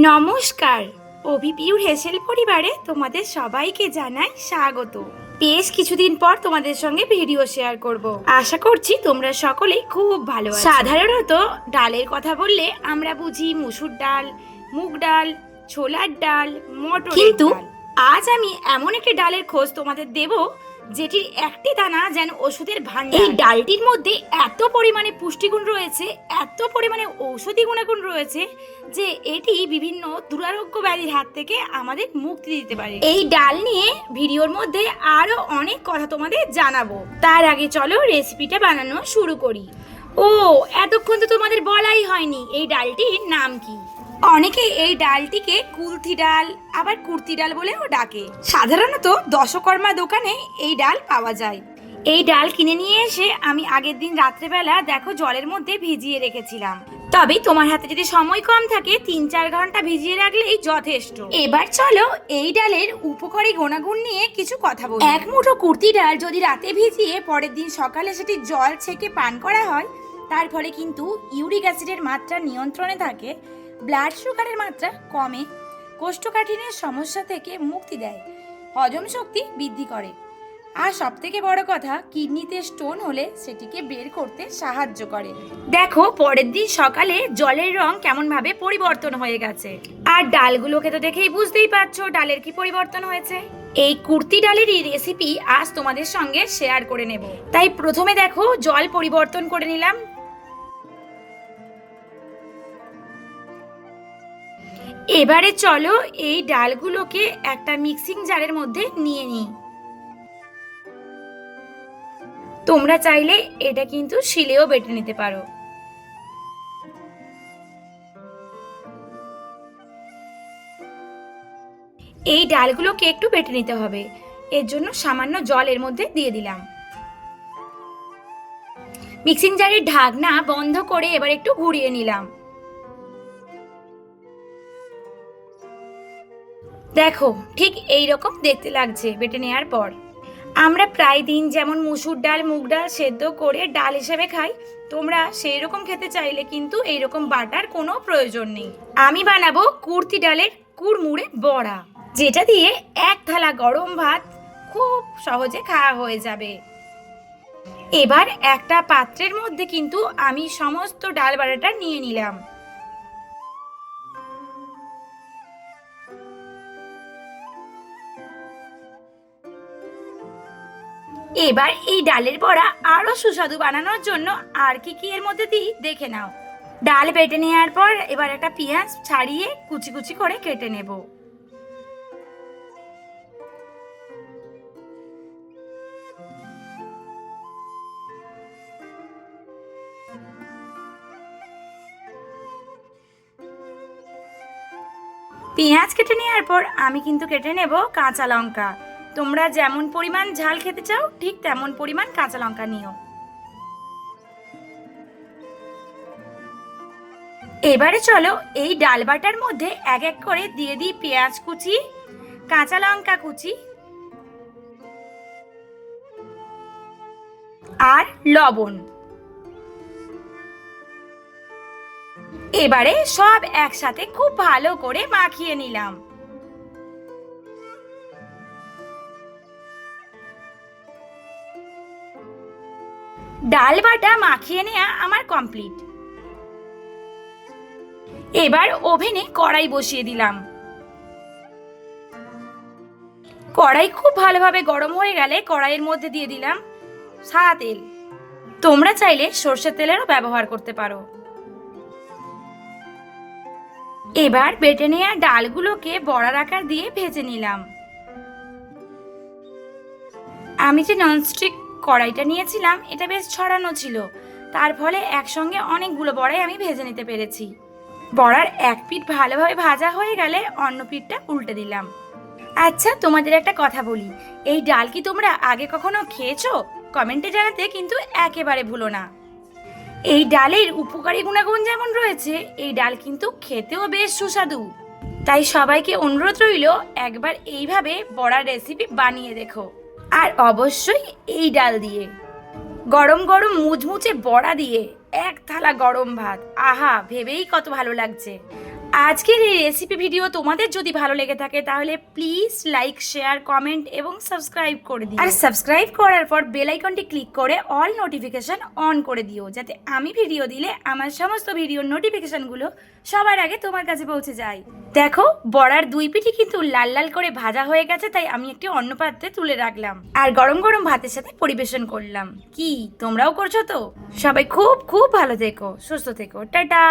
নমস্কার। অভিপিউর হেসেল পরিবারে তোমাদের সবাইকে জানাই স্বাগত। বেশ কিছুদিন পর তোমাদের সঙ্গে ভিডিও শেয়ার করব। আশা করছি তোমরা সকলেই খুব ভালো আছো। সাধারণত ডালের কথা বললে আমরা বুঝি মুসুর ডাল, মুগ ডাল, ছোলার ডাল, মটর, কিন্তু আজ আমি এমন একটি ডালের খোঁজ তোমাদের দেব যেটির একটি দানা যেন ওষুধের ভান্ডার। এই ডালটির মধ্যে এত পরিমাণে পুষ্টিগুণ রয়েছে, এত পরিমাণে ঔষধি গুণাগুণ রয়েছে যে এটি বিভিন্ন দুরারোগ্য ব্যাধির হাত থেকে আমাদের মুক্তি দিতে পারে। এই ডাল নিয়ে ভিডিওর মধ্যে আরো অনেক কথা তোমাদের জানাবো। তার আগে চলো রেসিপিটা বানানো শুরু করি। ও এতক্ষণ তো তোমাদের বলাই হয়নি এই ডালটির নাম কি। অনেকে এই ডালটিকে কুলথি ডাল আবার কুর্তি ডাল বলেও ডাকে। সাধারণত দশকর্মা দোকানে এই ডাল পাওয়া যায়। এই ডাল কিনে নিয়ে এসে আমি আগের দিন রাত্রেবেলা দেখো জলের মধ্যে ভিজিয়ে রেখেছিলাম। তবে তোমার হাতে যদি সময় কম থাকে ৩-৪ ঘন্টা ভিজিয়ে রাখলেই যথেষ্ট। এবার চলো এই ডালের উপকারী গুণাগুণ নিয়ে কিছু কথা বলি। এক মুঠো কুর্তি ডাল যদি রাতে ভিজিয়ে পরের দিন সকালে সেটি জল ছেঁকে পান করা হয়, তার ফলে কিন্তু ইউরিক অ্যাসিডের মাত্রা নিয়ন্ত্রণে থাকে, ব্লাড সুগারের মাত্রা কমে, কোষ্ঠকাঠিন্যের সমস্যা থেকে মুক্তি দেয়, হজম শক্তি বৃদ্ধি করে, আর সব থেকে বড় কথা কিডনিতে স্টোন হলে সেটিকে বের করতে সাহায্য করে। দেখো পরের দিন সকালে জলের রং কেমন ভাবে পরিবর্তন হয়ে গেছে। আর ডালগুলোকে তো দেখেই বুঝতেই পারছো ডালের কি পরিবর্তন হয়েছে। এই কুর্তি ডালেরই রেসিপি আজ তোমাদের সঙ্গে শেয়ার করে নেব। তাই প্রথমে দেখো জল পরিবর্তন করে নিলাম। এবারে চলো এই ডালগুলোকে একটা মিক্সিং জারের মধ্যে নিয়ে নিই। তোমরা চাইলে এটা কিন্তু শিলেও বেটে নিতে পারো। এই ডালগুলোকে একটু বেটে নিতে হবে, এর জন্য সামান্য জল এর মধ্যে দিয়ে দিলাম। মিক্সিং জারের ঢাকনা বন্ধ করে এবার একটু ঘুরিয়ে নিলাম। দেখো ঠিক এই রকম দেখতে লাগছে বেটে নেওয়ার পর। আমরা প্রায় দিন যেমন মুসুর ডাল, মুগ ডাল সেদ্ধ করে ডাল হিসেবে খাই, তোমরা সেই রকম খেতে চাইলে কিন্তু এইরকম বাটার কোনো প্রয়োজন নেই। আমি বানাবো কুর্তি ডালের কুড়মুড়ে বড়া, যেটা দিয়ে এক থালা গরম ভাত খুব সহজে খাওয়া হয়ে যাবে। এবার একটা পাত্রের মধ্যে কিন্তু আমি সমস্ত ডাল বাটাটা নিয়ে নিলাম। এবার এই ডালের বড়া আরো সুস্বাদু বানানোর জন্য আর কি কি এর মধ্যে দিই দেখে নাও। ডাল বেটে নেওয়ার পর এবার একটা পেঁয়াজ ছাড়িয়ে কুচি কুচি করে কেটে নেব। পেঁয়াজ কেটে নেওয়ার পর আমি কিন্তু কেটে নেব কাঁচা লঙ্কা। তোমরা যেমন পরিমাণ ঝাল খেতে চাও ঠিক তেমন পরিমাণ কাঁচা লঙ্কা নিও। এবারে চলো এই ডাল বাটার মধ্যে এক এক করে দিয়ে দিই পেঁয়াজ কুচি, কাঁচা লঙ্কা কুচি আর লবণ। এবারে সব একসাথে খুব ভালো করে মাখিয়ে নিলাম। ডাল বাটা মাখিয়ে নেওয়া আমার কমপ্লিট। এবার ওভেনে কড়াই বসিয়ে দিলাম। কড়াই খুব ভালোভাবে গরম হয়ে গেলে কড়াইয়ের মধ্যে দিয়ে দিলাম সাদা তেল। তোমরা চাইলে সর্ষের তেলেরও ব্যবহার করতে পারো। এবার বেটে নেওয়া ডালগুলোকে বড়ার আকার দিয়ে ভেজে নিলাম। আমি যে ননস্টিক কড়াইটা নিয়েছিলাম এটা বেশ ছড়ানো ছিল, তার ফলে একসঙ্গে অনেকগুলো বড়াই আমি ভেজে নিতে পেরেছি। বড়ার এক পিঠ ভালোভাবে ভাজা হয়ে গেলে অন্য পিঠটা উল্টে দিলাম। আচ্ছা তোমাদের একটা কথা বলি, এই ডাল কি তোমরা আগে কখনো খেয়েছো? কমেন্টে জানাতে কিন্তু একেবারে ভুলো না। এই ডালের উপকারী গুণাগুণ যেমন রয়েছে, এই ডাল কিন্তু খেতেও বেশ সুস্বাদু। তাই সবাইকে অনুরোধ রইল একবার এইভাবে বড়ার রেসিপি বানিয়ে দেখো, আর অবশ্যই এই ডাল দিয়ে গরম গরম মুচমুচে বড়া দিয়ে এক থালা গরম ভাত, আহা ভেবেই কত ভালো লাগছে। আজকের এই রেসিপি ভিডিও তোমাদের যদি ভালো লেগে থাকে তাহলে প্লিজ লাইক, শেয়ার, কমেন্ট এবং সাবস্ক্রাইব করে দিও। আর সাবস্ক্রাইব করার পর বেল আইকনটি ক্লিক করে অল নোটিফিকেশন অন করে দিও, যাতে আমি ভিডিও দিলে আমার সমস্ত ভিডিওর নোটিফিকেশনগুলো সবার আগে তোমার কাছে পৌঁছে যায়। দেখো, বড়ার দুই পিঠই কিন্তু লাল লাল করে ভাজা হয়ে গেছে, তাই আমি একটি অন্য পাত্রে তুলে রাখলাম আর গরম গরম ভাতের সাথে পরিবেশন করলাম। কি তোমরাও করছো তো? সবাই খুব খুব ভালো থেকো, সুস্থ থেকো, টাটা।